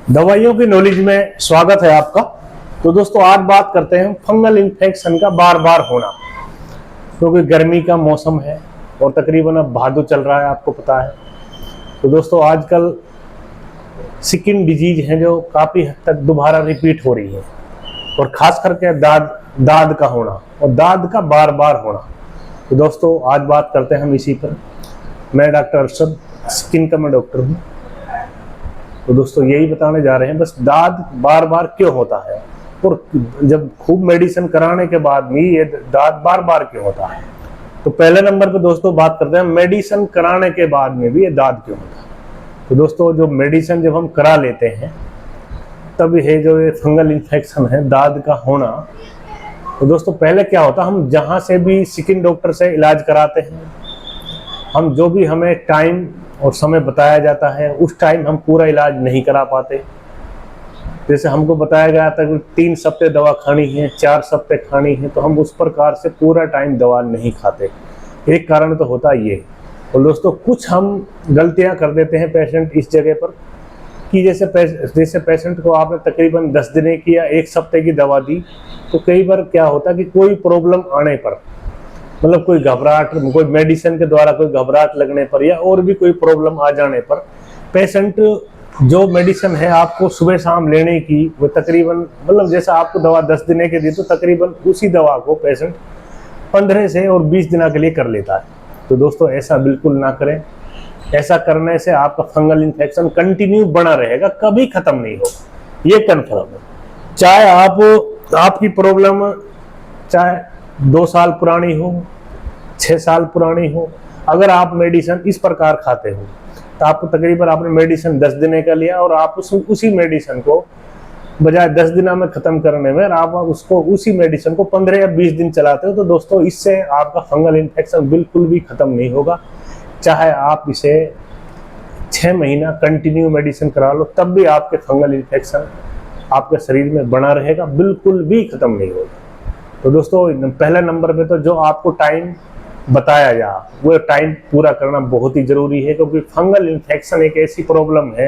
दवाइयों की नॉलेज में स्वागत है आपका। तो दोस्तों आज बात करते हैं फंगल इन्फेक्शन का बार बार होना, क्योंकि गर्मी का मौसम है और तकरीबन अब भादो चल रहा है, आपको पता है। तो दोस्तों आजकल स्किन डिजीज है जो काफ़ी हद तक दोबारा रिपीट हो रही है, और ख़ास करके दाद का होना और दाद का बार बार होना। तो दोस्तों आज बात करते हैं हम इसी पर। मैं डॉक्टर अरशद, स्किन का मैं डॉक्टर हूँ। तो दोस्तों यही बताने जा रहे हैं बस दाद बार बार क्यों होता है, और जब खूब मेडिसिन कराने के बाद भी ये दाद बार बार क्यों होता है। तो पहले नंबर पे दोस्तों बात करते हैं मेडिसिन कराने के बाद में भी ये दाद क्यों होता है। तो दोस्तों जो मेडिसिन जब हम करा लेते हैं तब ये जो ये फंगल इन्फेक्शन है, दाद का होना, तो दोस्तों पहले क्या होता है, हम जहाँ से भी स्किन डॉक्टर से इलाज कराते हैं, हम जो भी हमें टाइम और समय बताया जाता है उस टाइम हम पूरा इलाज नहीं करा पाते। जैसे हमको बताया गया था कि 3 सप्ताह दवा खानी है, 4 सप्ताह खानी है, तो हम उस प्रकार से पूरा टाइम दवा नहीं खाते। एक कारण तो होता ये। और दोस्तों कुछ हम गलतियां कर देते हैं पेशेंट इस जगह पर कि जैसे पेशेंट को आपने तकरीबन 10 दिन की या 1 सप्ताह की दवा दी, तो कई बार क्या होता है कि कोई प्रॉब्लम आने पर, मतलब कोई घबराहट, कोई मेडिसिन के द्वारा कोई घबराहट लगने पर या और भी कोई प्रॉब्लम आ जाने पर पेशेंट जो मेडिसिन है आपको सुबह शाम लेने की, वो तकरीबन मतलब जैसा आपको दवा 10 दिन की दी तो तकरीबन उसी दवा को पेशेंट 15 से और 20 दिन के लिए कर लेता है। तो दोस्तों ऐसा बिल्कुल ना करें। ऐसा करने से आपका फंगल इन्फेक्शन कंटिन्यू बना रहेगा, कभी खत्म नहीं होगा, ये कन्फर्म है। चाहे आपकी प्रॉब्लम चाहे 2 साल पुरानी हो, 6 साल पुरानी हो, अगर आप मेडिसिन इस प्रकार खाते हो तो आपको तकरीबन आपने मेडिसिन 10 दिन का लिया और आप उसी मेडिसिन को बजाय 10 दिन में खत्म करने में आप उसको उसी मेडिसिन को 15 या 20 दिन चलाते हो, तो दोस्तों इससे आपका फंगल इन्फेक्शन बिल्कुल भी खत्म नहीं होगा। चाहे आप इसे 6 महीना कंटिन्यू मेडिसिन करा लो, तब भी आपके फंगल इन्फेक्शन आपके शरीर में बना रहेगा, बिल्कुल भी खत्म नहीं होगा। तो दोस्तों पहले नंबर पे तो जो आपको टाइम बताया जा वो टाइम पूरा करना बहुत ही जरूरी है, क्योंकि फंगल इन्फेक्शन एक ऐसी प्रॉब्लम है,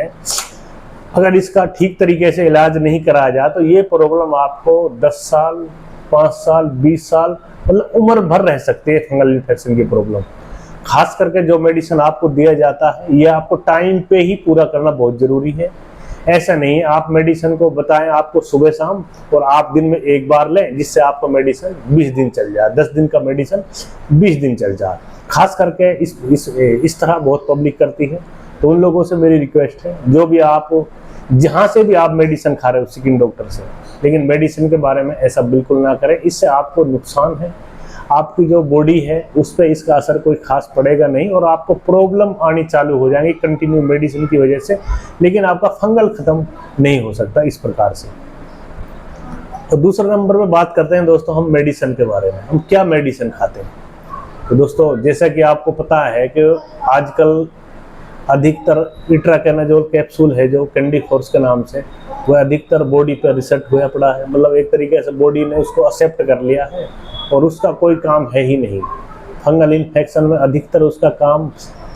अगर इसका ठीक तरीके से इलाज नहीं कराया जाए तो ये प्रॉब्लम आपको 10 साल, 5 साल, 20 साल, मतलब उम्र भर रह सकती है फंगल इन्फेक्शन की प्रॉब्लम। खास करके जो मेडिसिन आपको दिया जाता है ये आपको टाइम पे ही पूरा करना बहुत जरूरी है। ऐसा नहीं आप मेडिसिन को बताएं आपको सुबह शाम और आप दिन में एक बार लें, जिससे आपका मेडिसिन 20 दिन चल जाए, 10 दिन का मेडिसिन 20 दिन चल जाए। खास करके इस तरह बहुत पब्लिक करती है। तो उन लोगों से मेरी रिक्वेस्ट है, जो भी आप जहां से भी आप मेडिसिन खा रहे हो स्किन डॉक्टर से, लेकिन मेडिसिन के बारे में ऐसा बिल्कुल ना करें, इससे आपको नुकसान है। आपकी जो बॉडी है उस पर इसका असर कोई खास पड़ेगा नहीं और आपको प्रॉब्लम आनी चालू हो जाएंगी कंटिन्यू मेडिसिन की वजह से, लेकिन आपका फंगल खत्म नहीं हो सकता इस प्रकार से। तो दूसरे नंबर पे बात करते हैं दोस्तों हम मेडिसिन के बारे में, हम क्या मेडिसिन खाते हैं। तो दोस्तों जैसा कि आपको पता है कि आजकल अधिकतर इट्राकेनाजोल कैप्सूल है जो कैंडी फोर्स के नाम से, वह अधिकतर बॉडी पर रिसेट हुआ पड़ा है, मतलब एक तरीके से बॉडी ने उसको एक्सेप्ट कर लिया है और उसका कोई काम है ही नहीं। फंगल इन्फेक्शन में अधिकतर उसका काम,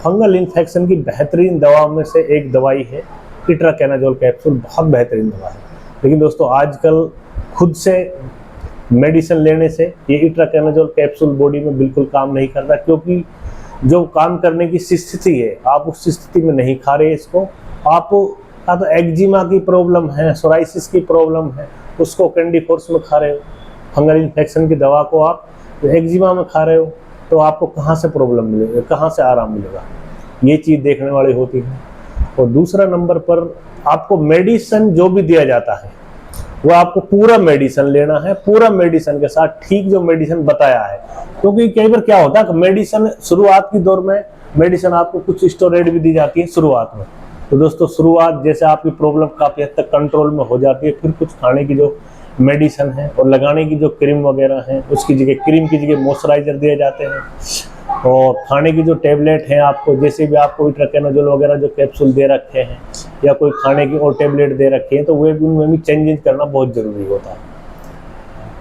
फंगल इन्फेक्शन की बेहतरीन दवाओं में से एक दवाई है इट्राकेनाजोल कैप्सूल, बहुत बेहतरीन दवा है। लेकिन दोस्तों आजकल खुद से मेडिसिन लेने से ये इट्राकेनाजोल कैप्सूल बॉडी में बिल्कुल काम नहीं करता, क्योंकि जो काम करने की स्थिति है आप उस स्थिति में नहीं खा रहे इसको। आप का तो एक्जिमा की प्रॉब्लम है, सोराइसिस की प्रॉब्लम है, उसको कैंडी फोर्स में खा रहे हो। फंगल इन्फेक्शन की दवा को आप एक्जिमा में खा रहे हो, तो आपको कहाँ से प्रॉब्लम मिलेगा, कहाँ से आराम मिलेगा, ये चीज़ देखने वाली होती है। और दूसरा नंबर पर आपको मेडिसिन जो भी दिया जाता है वो आपको पूरा मेडिसिन लेना है, पूरा मेडिसिन के साथ ठीक जो मेडिसिन बताया है। क्योंकि कई बार क्या होता है मेडिसिन शुरुआत की दौर में मेडिसिन आपको कुछ स्टेरॉइड भी दी जाती है शुरुआत में। तो दोस्तों शुरुआत जैसे आपकी प्रॉब्लम काफ़ी हद तक कंट्रोल में हो जाती है, फिर कुछ खाने की जो मेडिसिन है और लगाने की जो क्रीम वगैरह है उसकी जगह क्रीम की जगह मॉइस्चराइजर दिए जाते हैं, और खाने की जो टेबलेट है आपको, जैसे भी आपको इट्राकेनाजोल वगैरह जो कैप्सूल दे रखे हैं या कोई खाने की और टेबलेट दे रखे हैं, तो वे उनमें भी चेंजेस करना बहुत ज़रूरी होता है।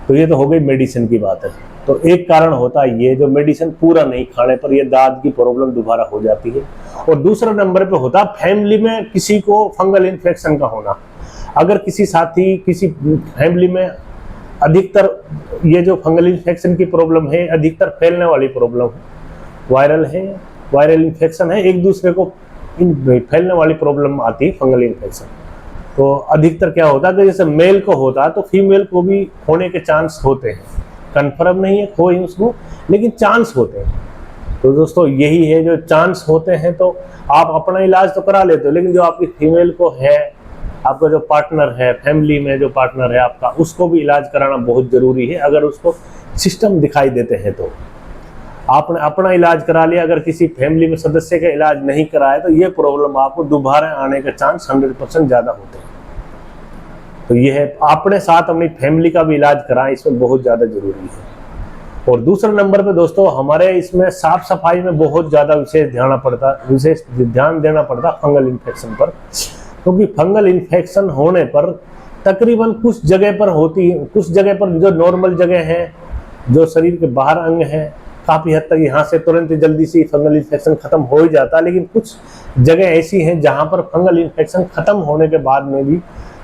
तो ये तो हो गई मेडिसिन की बात है। तो एक कारण होता है ये, जो मेडिसिन पूरा नहीं खाने पर ये दाद की प्रॉब्लम दोबारा हो जाती है। और दूसरा नंबर पे होता है फैमिली में किसी को फंगल इन्फेक्शन का होना। अगर किसी साथी किसी फैमिली में अधिकतर ये जो फंगल इन्फेक्शन की प्रॉब्लम है अधिकतर फैलने वाली प्रॉब्लम है, वायरल इन्फेक्शन है, एक दूसरे को फैलने वाली प्रॉब्लम आती है फंगल इन्फेक्शन। तो अधिकतर क्या होता है कि जैसे मेल को होता है तो फीमेल को भी होने के चांस होते हैं, कन्फर्म नहीं है हो ही उसको, लेकिन चांस होते हैं। तो दोस्तों यही है, जो चांस होते हैं तो आप अपना इलाज तो करा लेते हो, लेकिन जो आपकी फीमेल को है, आपका जो पार्टनर है, फैमिली में जो पार्टनर है आपका, उसको भी इलाज कराना बहुत जरूरी है। अगर उसको सिस्टम दिखाई देते हैं तो आपने अपना इलाज करा लिया, अगर किसी फैमिली में सदस्य का इलाज नहीं कराया तो ये प्रॉब्लम आपको दोबारा आने के चांस 100% ज्यादा होते हैं। तो ये है, अपने साथ अपनी फैमिली का भी इलाज कराएं, इसमें बहुत ज्यादा जरूरी है। और दूसरे नंबर पे दोस्तों हमारे इसमें साफ सफाई में बहुत ज्यादा विशेष ध्यान देना पड़ता फंगल इन्फेक्शन पर, क्योंकि फंगल इन्फेक्शन होने पर तकरीबन कुछ जगह पर होती है, कुछ जगह पर जो नॉर्मल जगह है, जो शरीर के बाहर अंग है, काफी हद तक यहाँ से तुरंत जल्दी से फंगल इन्फेक्शन खत्म हो ही जाता है। लेकिन कुछ जगह ऐसी हैं जहां पर फंगल इन्फेक्शन खत्म होने के बाद में भी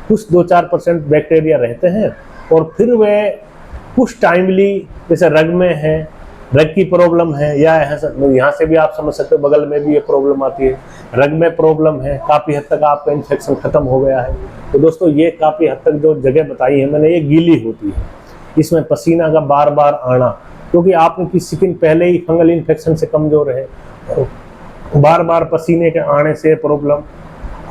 कुछ 2-4% बैक्टीरिया रहते हैं, और फिर वे कुछ टाइमली, जैसे रग में है, रग की प्रॉब्लम है, या यहाँ से भी आप समझ सकते हो बगल में भी ये प्रॉब्लम आती है, रग में प्रॉब्लम है, काफी हद तक आपका इन्फेक्शन खत्म हो गया है। तो दोस्तों ये काफी हद तक जो जगह बताई है मैंने, ये गीली होती है, इसमें पसीना का बार बार आना, क्योंकि आपने किसी दिन पहले ही फंगल इन्फेक्शन से कमजोर है, बार बार पसीने के आने से प्रॉब्लम,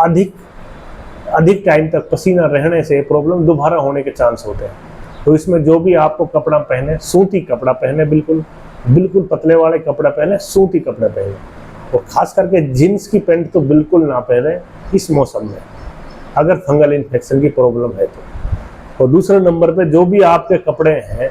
अधिक टाइम तक पसीना रहने से प्रॉब्लम दोबारा होने के चांस होते हैं। तो इसमें जो भी आपको कपड़ा पहने, सूती कपड़ा पहने, बिल्कुल पतले वाले कपड़ा पहने, सूती कपड़ा पहने, और खास करके जीन्स की पैंट तो बिल्कुल ना पहने इस मौसम में अगर फंगल इन्फेक्शन की प्रॉब्लम है तो। और दूसरे नंबर पे जो भी आपके कपड़े हैं